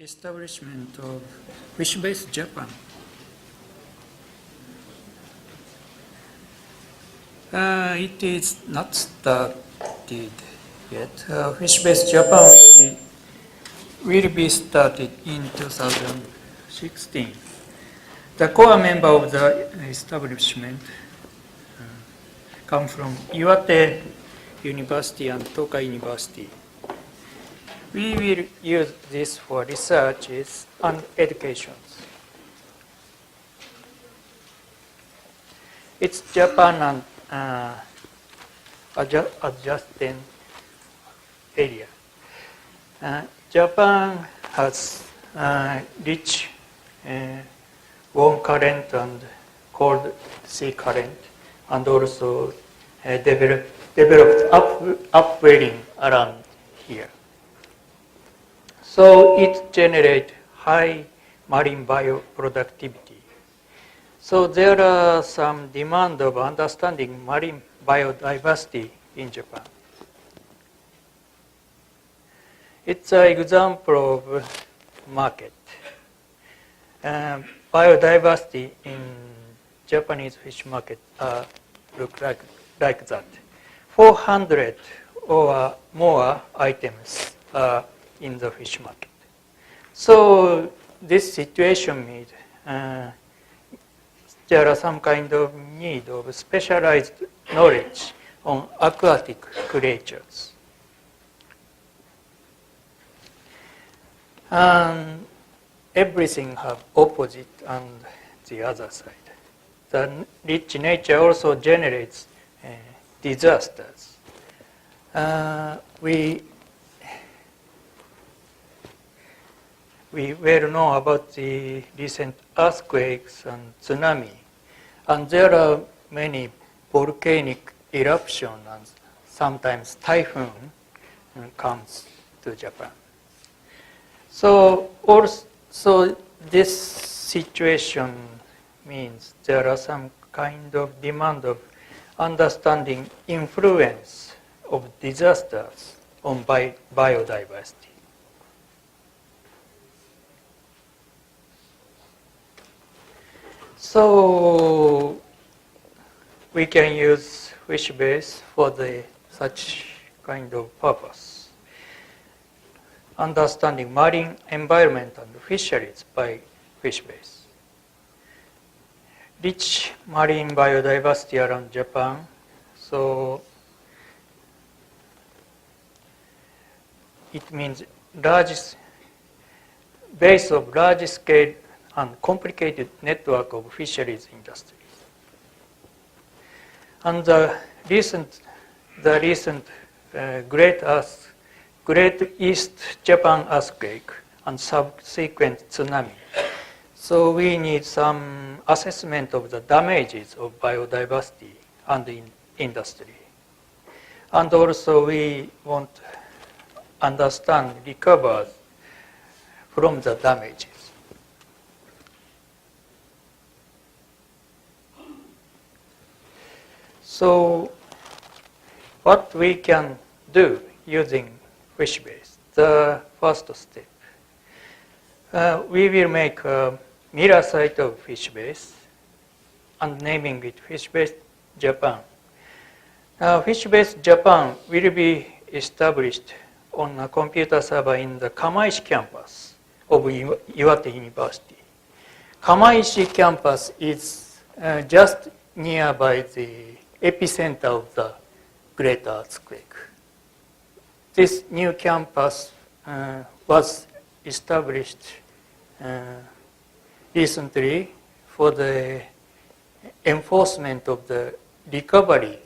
Establishment of FishBase Japan. It is not started yet. FishBase Japan will be started in 2016. The core member of the establishment come from Iwate University and Tokai University. We will use this for researches and education. It's Japan and adjacent area. Japan has rich warm current and cold sea current, and also developed upwelling around here. So it generates high marine bioproductivity. So there are some demand of understanding marine biodiversity in Japan. It's an example of market. Biodiversity in Japanese fish market look like that. 400 or more items are in the fish market. So this situation means there are some kind of need of specialized knowledge on aquatic creatures. And everything have opposite and the other side. The rich nature also generates disasters. We well know about the recent earthquakes and tsunami, and there are many volcanic eruptions and sometimes typhoon comes to Japan. So also this situation means there are some kind of demand of understanding influence of disasters on biodiversity. So we can use FishBase for such kind of purpose. Understanding marine environment and fisheries by FishBase. Rich marine biodiversity around Japan. So it means base of large scale and complicated network of fisheries industries. And the recent Great East Japan earthquake and subsequent tsunami. So we need some assessment of the damages of biodiversity and the industry. And also we want to understand recovery from the damages. So what we can do using FishBase, the first step. We will make a mirror site of FishBase and naming it FishBase Japan. FishBase Japan will be established on a computer server in the Kamaishi campus of Iwate University. Kamaishi campus is just nearby the epicenter of the great earthquake. This new campus was established recently for the enforcement of the recovery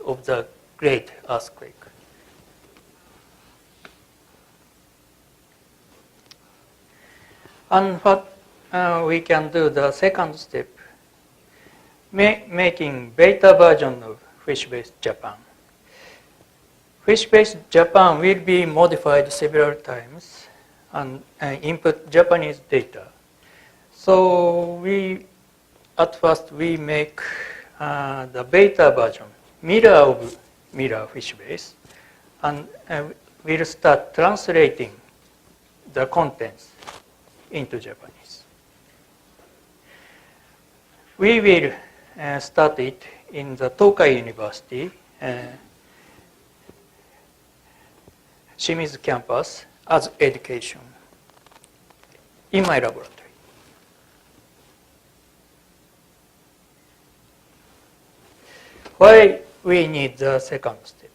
of the great earthquake. And what we can do, the second step, making beta version of FishBase Japan. FishBase Japan will be modified several times and input Japanese data. So at first we make the beta version, mirror of mirror FishBase, and we'll start translating the contents into Japanese. We will start it in the Tokai University, Shimizu campus, as education in my laboratory. Why we need the second step?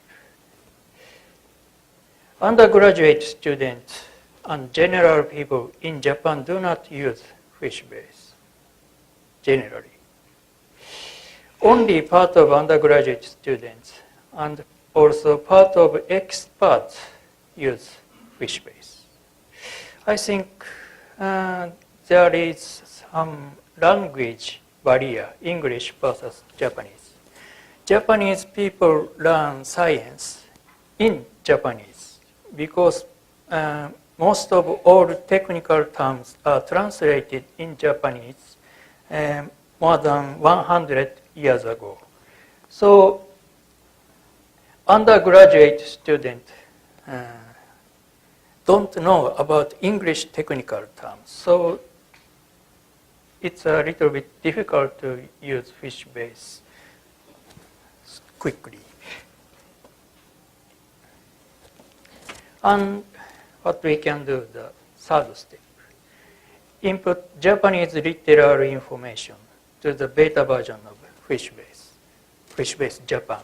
Undergraduate students and general people in Japan do not use FishBase, generally. Only part of undergraduate students and also part of experts use FishBase. I think there is some language barrier, English versus Japanese. Japanese people learn science in Japanese because most of all technical terms are translated in Japanese more than 100 years ago. So undergraduate students don't know about English technical terms. So it's a little bit difficult to use FishBase quickly. And what we can do, the third step, input Japanese literary information to the beta version of FishBase, FishBase Japan.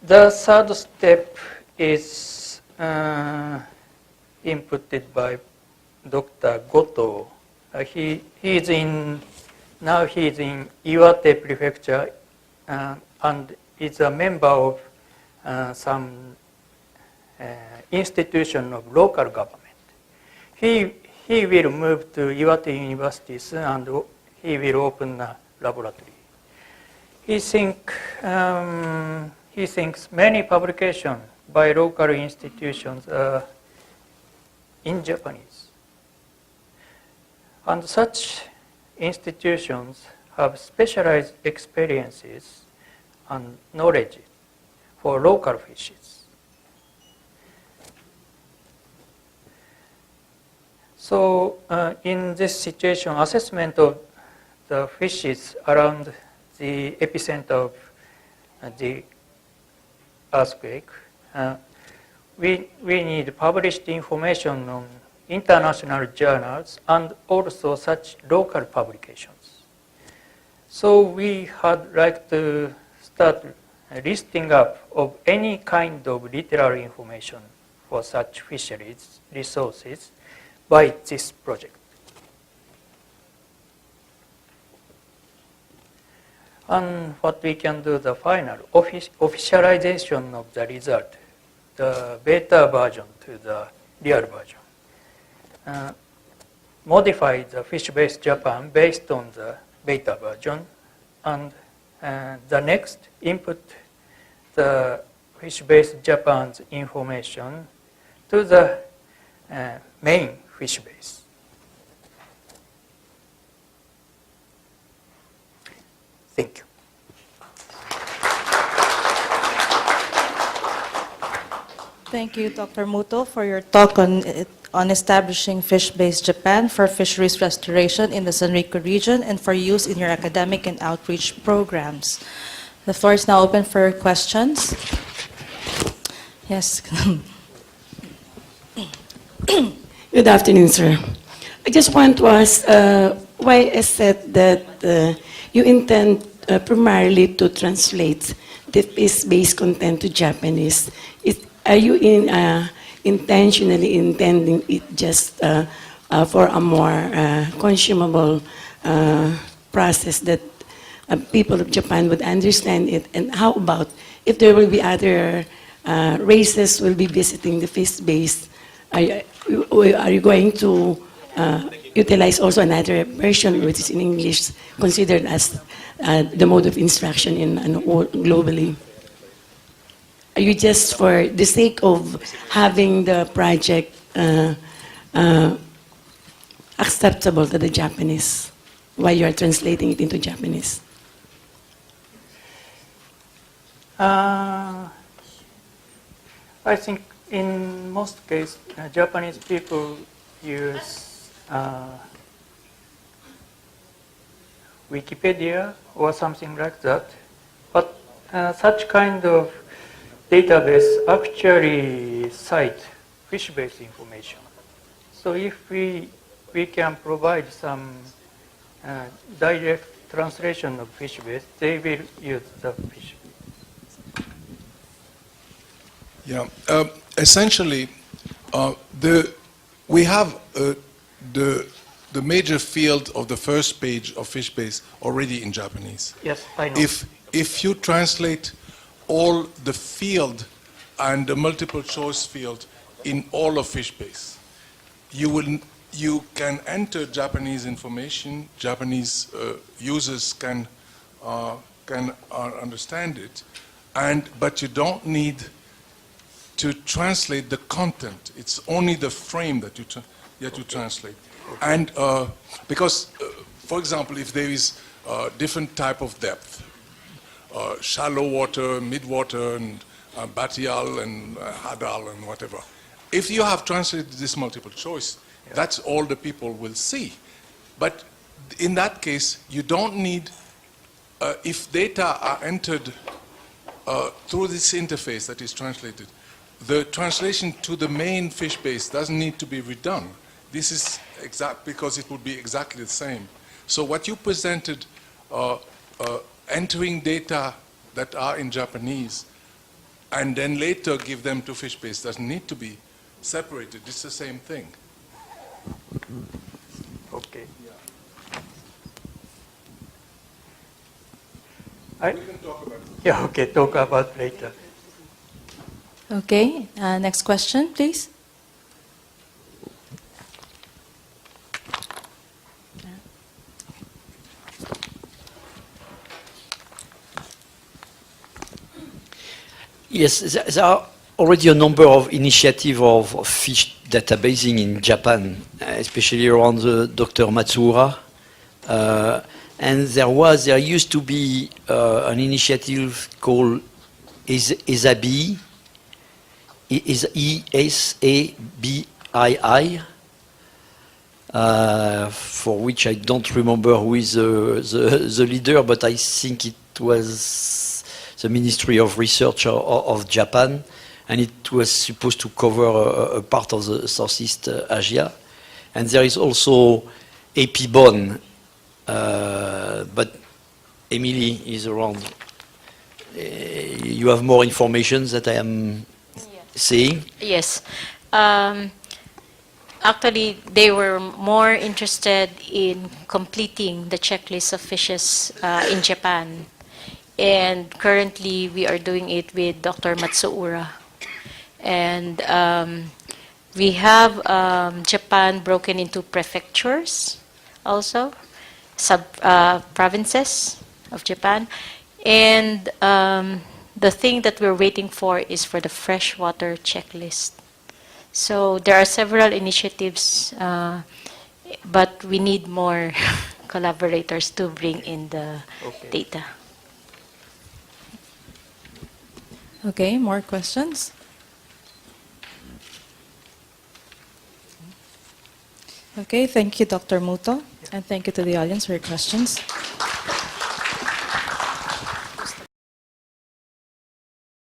The third step is inputted by Dr. Goto. He is in Iwate Prefecture and is a member of some institution of local government. He will move to Iwate University soon and he will open a laboratory. He thinks many publications by local institutions are in Japanese. And such institutions have specialized experiences and knowledge for local fishes. So in this situation, assessment of the fishes around the epicenter of the earthquake, we need published information on international journals and also such local publications. So we had like to start listing up of any kind of literary information for such fisheries resources by this project. And what we can do, the final officialization of the result, the beta version to the real version. Modify the FishBase Japan based on the beta version, and the next input the FishBase Japan's information to the main FishBase. Thank you. Thank you, Dr. Muto, for your talk on establishing FishBase Japan for fisheries restoration in the Sanriku region and for use in your academic and outreach programs. The floor is now open for questions. Yes. Good afternoon, sir. I just want to ask, why is it that you intend primarily to translate the FishBase content to Japanese? Are you intentionally intending it just for a more consumable process that people of Japan would understand it? And how about if there will be other races will be visiting the FishBase? Are you going to utilize also another version which is in English, considered as the mode of instruction globally? Are you just for the sake of having the project acceptable to the Japanese while you are translating it into Japanese? I I think in most cases, Japanese people use Wikipedia or something like that. But such kind of database actually cite fish-based information. So if we can provide some direct translation of fish-based, they will use the fish. Yeah, essentially, we have the major field of the first page of FishBase already in Japanese. Yes, I know. If you translate all the field and the multiple choice field in all of FishBase, you can enter Japanese information. Japanese users can understand it, but you don't need to translate the content. It's only the frame that you translate. And because, for example, if there is different type of depth, shallow water, mid-water, and Batial and Hadal and whatever, if you have translated this multiple choice, that's all the people will see. But in that case, you don't need, if data are entered through this interface that is translated, the translation to the main fish base doesn't need to be redone. This is exact because it would be exactly the same. So what you presented, entering data that are in Japanese, and then later give them to fish base doesn't need to be separated. It's the same thing. Okay. We can talk about it. Yeah, okay, talk about later. Okay, next question, please. Yes, there are already a number of initiatives of fish databasing in Japan, especially around Dr. Matsuura. And there used to be an initiative called ESABII, ESABII, for which I don't remember who is the leader, but I think it was the Ministry of Research of Japan, and it was supposed to cover a part of the Southeast Asia. And there is also EPIBON, but Emily is around. You have more information that I am saying? Yes. Actually, they were more interested in completing the checklist of fishes in Japan. And currently, we are doing it with Dr. Matsuura. And we have Japan broken into prefectures also, provinces of Japan. And the thing that we're waiting for is for the freshwater checklist. So there are several initiatives, but we need more collaborators to bring in the data. Okay, more questions? Okay, thank you, Dr. Muto, and thank you to the audience for your questions.